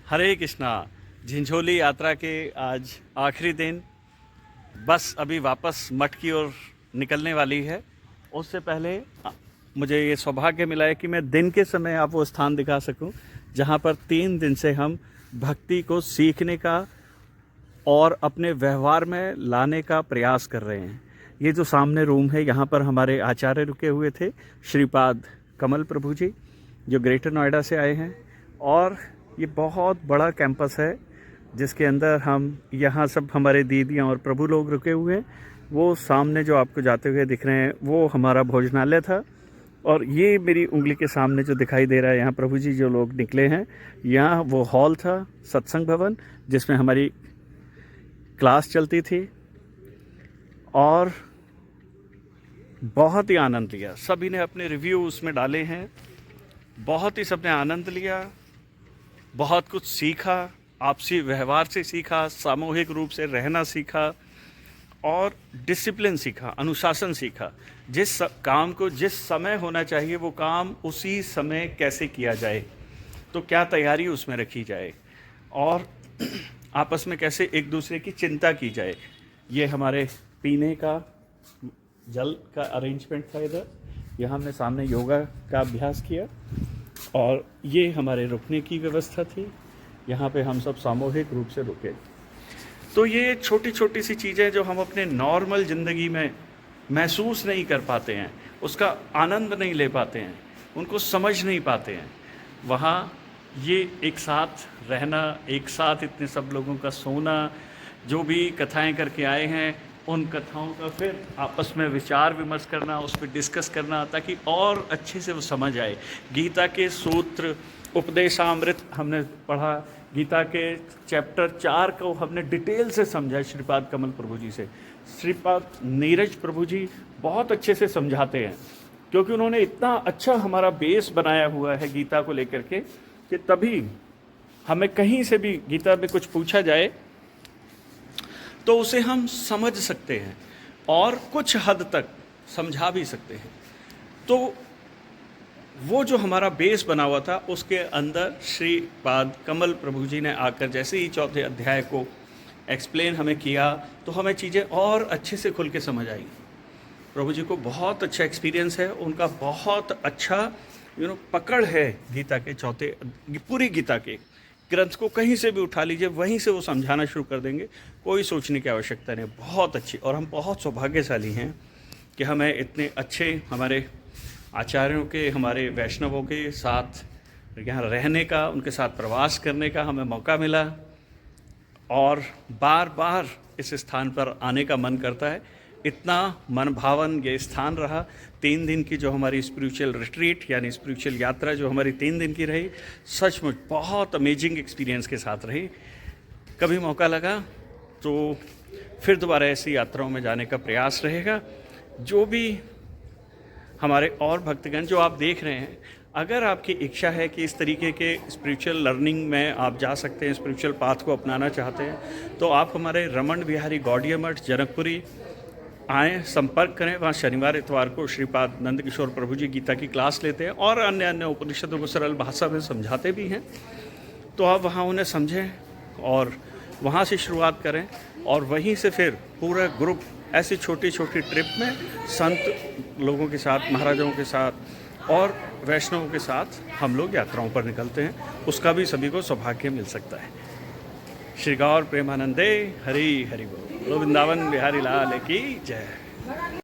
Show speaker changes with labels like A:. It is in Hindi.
A: हरे कृष्णा। झिंझोली यात्रा के आज आखिरी दिन, बस अभी वापस मठ की ओर निकलने वाली है। उससे पहले मुझे ये सौभाग्य मिला है कि मैं दिन के समय आप वो स्थान दिखा सकूं जहां पर 3 दिन से हम भक्ति को सीखने का और अपने व्यवहार में लाने का प्रयास कर रहे हैं। ये जो सामने रूम है, यहाँ पर हमारे आचार्य रुके हुए थे, श्रीपाद कमल प्रभु जी, जो ग्रेटर नोएडा से आए हैं। और ये बहुत बड़ा कैंपस है जिसके अंदर हम यहाँ सब हमारे दीदियाँ और प्रभु लोग रुके हुए हैं। वो सामने जो आपको जाते हुए दिख रहे हैं वो हमारा भोजनालय था। और ये मेरी उंगली के सामने जो दिखाई दे रहा है, यहाँ प्रभु जी जो लोग निकले हैं, यहाँ वो हॉल था, सत्संग भवन, जिसमें हमारी क्लास चलती थी। और बहुत ही आनंद लिया, सभी ने अपने रिव्यू उसमें डाले हैं। बहुत ही सबने आनंद लिया, बहुत कुछ सीखा, आपसी व्यवहार से सीखा, सामूहिक रूप से रहना सीखा और डिसिप्लिन सीखा, अनुशासन सीखा। जिस काम को जिस समय होना चाहिए वो काम उसी समय कैसे किया जाए, तो क्या तैयारी उसमें रखी जाए और आपस में कैसे एक दूसरे की चिंता की जाए। ये हमारे पीने का जल का अरेंजमेंट था इधर। यहाँ हमने सामने योगा का अभ्यास किया और ये हमारे रुकने की व्यवस्था थी। यहाँ पे हम सब सामूहिक रूप से रुके। तो ये छोटी छोटी सी चीज़ें जो हम अपने नॉर्मल ज़िंदगी में महसूस नहीं कर पाते हैं, उसका आनंद नहीं ले पाते हैं, उनको समझ नहीं पाते हैं, वहाँ ये एक साथ रहना, एक साथ इतने सब लोगों का सोना, जो भी कथाएं करके आए हैं उन कथाओं का फिर आपस में विचार विमर्श करना, उस पर डिस्कस करना, ताकि और अच्छे से वो समझ आए। गीता के सूत्र, उपदेशामृत हमने पढ़ा, गीता के चैप्टर 4 को हमने डिटेल से समझा श्रीपाद कमल प्रभु जी से। श्रीपाद नीरज प्रभु जी बहुत अच्छे से समझाते हैं, क्योंकि उन्होंने इतना अच्छा हमारा बेस बनाया हुआ है गीता को लेकर के कि तभी हमें कहीं से भी गीता में कुछ पूछा जाए तो उसे हम समझ सकते हैं और कुछ हद तक समझा भी सकते हैं। तो वो जो हमारा बेस बना हुआ था उसके अंदर श्रीपाद कमल प्रभु जी ने आकर जैसे ही 4थे अध्याय को एक्सप्लेन हमें किया तो हमें चीज़ें और अच्छे से खुल के समझ आई। प्रभु जी को बहुत अच्छा एक्सपीरियंस है, उनका बहुत अच्छा पकड़ है गीता के पूरी गीता के ग्रंथ को कहीं से भी उठा लीजिए, वहीं से वो समझाना शुरू कर देंगे, कोई सोचने की आवश्यकता नहीं। बहुत अच्छी, और हम बहुत सौभाग्यशाली हैं कि हमें इतने अच्छे हमारे आचार्यों के, हमारे वैष्णवों के साथ यहाँ रहने का, उनके साथ प्रवास करने का हमें मौका मिला और बार बार इस स्थान पर आने का मन करता है। इतना मन भावन ये स्थान रहा। 3 दिन की जो हमारी स्पिरिचुअल रिट्रीट यानी स्पिरिचुअल यात्रा जो हमारी 3 दिन की रही, सचमुच बहुत अमेजिंग एक्सपीरियंस के साथ रही। कभी मौका लगा तो फिर दोबारा ऐसी यात्राओं में जाने का प्रयास रहेगा। जो भी हमारे और भक्तगण जो आप देख रहे हैं, अगर आपकी इच्छा है कि इस तरीके के स्पिरिचुअल लर्निंग में आप जा सकते हैं, स्पिरिचुअल पाथ को अपनाना चाहते हैं, तो आप हमारे रमन बिहारी गौड़िया मठ जनकपुरी आएँ, संपर्क करें। वहाँ शनिवार इतवार को श्रीपाद नंद किशोर प्रभु जी गीता की क्लास लेते हैं और अन्य अन्य उपनिषदों को सरल भाषा में समझाते भी हैं। तो आप वहाँ उन्हें समझें और वहाँ से शुरुआत करें और वहीं से फिर पूरा ग्रुप ऐसी छोटी छोटी ट्रिप में संत लोगों के साथ, महाराजाओं के साथ और वैष्णवों के साथ हम लोग यात्राओं पर निकलते हैं। उसका भी सभी को सौभाग्य मिल सकता है। श्री गौर प्रेमानंदे हरि हरि बोल। वृंदावन बिहारी लाल की जय।